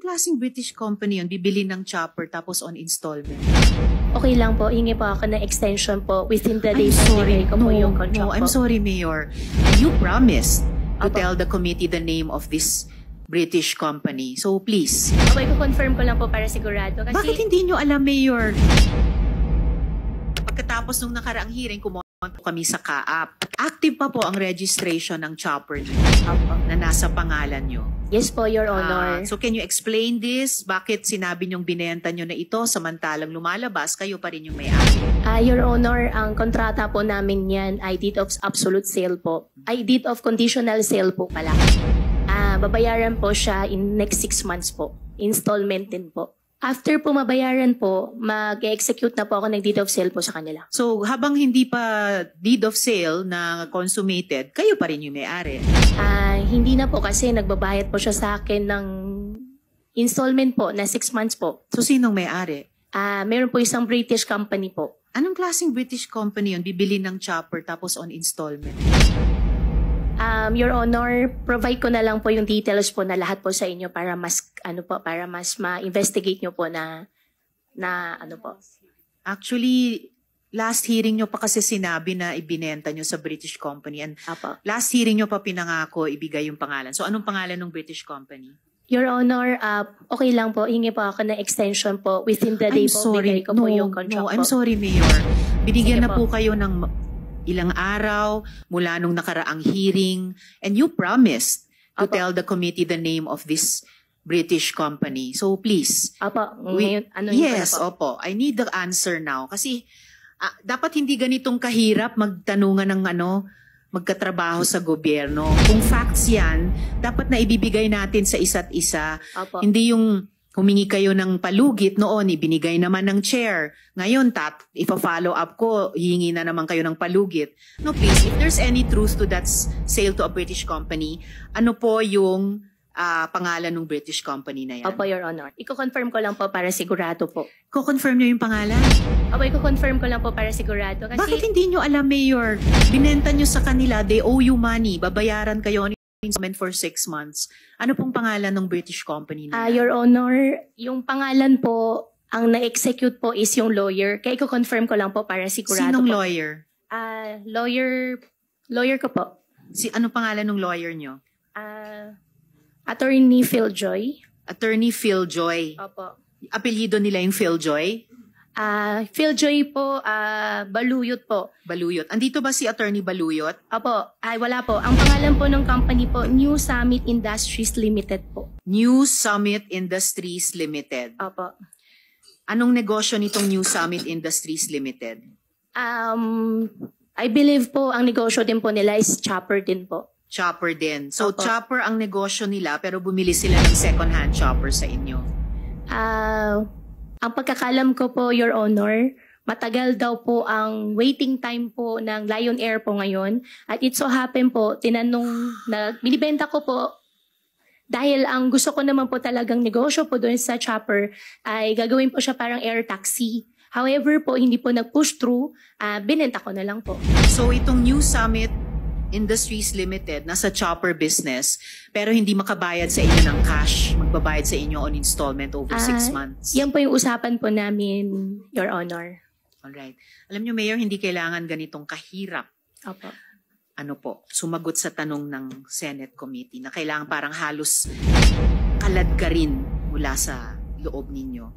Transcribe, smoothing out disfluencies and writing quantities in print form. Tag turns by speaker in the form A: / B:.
A: Anong klaseng British company yun? Bibili ng chopper tapos on installment?
B: Okay lang po, hingi po ako ng extension po within the
A: I'm
B: days na
A: sorry.
B: bigay ko po yung contract
A: No, I'm
B: po.
A: sorry, Mayor. You promised to
B: Apo.
A: tell the committee the name of this British company. So please.
B: Okay, ko-confirm ko lang po para sigurado. Kasi,
A: Bakit hindi nyo alam, Mayor? Pagkatapos nung nakaraang hearing, kumonto kami sa CAAP. Active pa po ang registration ng chopper nyo na nasa pangalan nyo.
B: Yes po, Your Honor.
A: So can you explain this? Bakit sinabi nyong binenta nyo na ito samantalang lumalabas, kayo pa rin yung may-ari?
B: Your Honor, ang kontrata po namin yan ay deed of absolute sale po. Ay deed of conditional sale po pala. Babayaran po siya in next 6 months po. Installment din po. After po mabayaran po, mag-execute na po ako ng deed of sale po sa kanila.
A: So habang hindi pa deed of sale na consummated, kayo pa rin yung may-ari?
B: Hindi na po kasi nagbabayad po siya sa akin ng installment po na 6 months po.
A: So sinong may-ari?
B: Meron po isang British company po.
A: Anong klaseng British company yun? Bibili ng chopper tapos on installment?
B: Your Honor, provide ko na lang po yung details po na lahat po sa inyo para mas ma-investigate nyo po na ano po.
A: Actually, last hearing nyo pa kasi sinabi na ibinenta nyo sa British company. And
B: Apo.
A: last hearing nyo pa pinangako ibigay yung pangalan. So anong pangalan ng British company?
B: Your Honor, okay lang po, hingi po ako ng extension po within the day po. Bigay ko po yung contract po.
A: I'm sorry, Mayor. Binigyan
B: Sige
A: na po kayo ng ilang araw mula nung nakaraang hearing, and you promised to
B: Apo.
A: tell the committee the name of this British company. So please.
B: Apo, ngayon, ano yun
A: Yes,
B: po?
A: opo. I need the answer now. Kasi dapat hindi ganitong kahirap magtanungan ng magkatrabaho sa gobyerno. Kung facts yan, dapat na ibibigay natin sa isa't isa.
B: Apo.
A: Hindi yung humingi kayo ng palugit noon, ibinigay naman ng chair. Ngayon, ipa-follow up ko, hihingi na naman kayo ng palugit. No, please, if there's any truth to that sale to a British company, ano po yung pangalan ng British company na yan?
B: Opo, Your Honor. Iko-confirm ko lang po para sigurado po.
A: Ko-confirm nyo yung pangalan?
B: Opo, iko-confirm ko lang po para sigurado. Kasi,
A: Bakit hindi nyo alam, Mayor? Binenta nyo sa kanila, they owe you money, babayaran kayo on installment for 6 months. Ano pong pangalan ng British company na yan?
B: Your Honor, yung pangalan po, ang na-execute po is yung lawyer. Kaya iko-confirm ko lang po para sigurado
A: Sinong
B: po.
A: lawyer?
B: Lawyer ko po.
A: Ano pangalan ng lawyer nyo?
B: Attorney Phil Joy.
A: Attorney Phil Joy.
B: Opo.
A: Apelyido nila yung Phil Joy?
B: Phil Joy po, Baluyot po.
A: Baluyot. Andito ba si Attorney Baluyot?
B: Opo, wala po. Ang pangalan po ng company po, New Summit Industries Limited po.
A: New Summit Industries Limited.
B: Opo.
A: Anong negosyo nitong New Summit Industries Limited?
B: I believe po, ang negosyo din po nila is chopper din po.
A: Chopper din. So,
B: Opo.
A: chopper ang negosyo nila pero bumili sila ng second-hand chopper sa inyo.
B: Ang pagkakalam ko po, Your Honor, matagal daw po ang waiting time po ng Lion Air po ngayon. At it so happen po, tinanong na binibenta ko po dahil ang gusto ko naman po talagang negosyo po doon sa chopper ay gagawin po siya parang air taxi. However po, hindi po nag-push through, binenta ko na lang po.
A: So, itong New Summit Industries Limited, nasa chopper business, pero hindi makabayad sa inyo ng cash. Magbabayad sa inyo on installment over 6 months.
B: Yan po yung usapan po namin, Your Honor.
A: Alright. Alam nyo, Mayor, hindi kailangan ganitong kahirap.
B: Opo.
A: Sumagot sa tanong ng Senate Committee na kailangan parang halos kalad ka rin mula sa loob ninyo.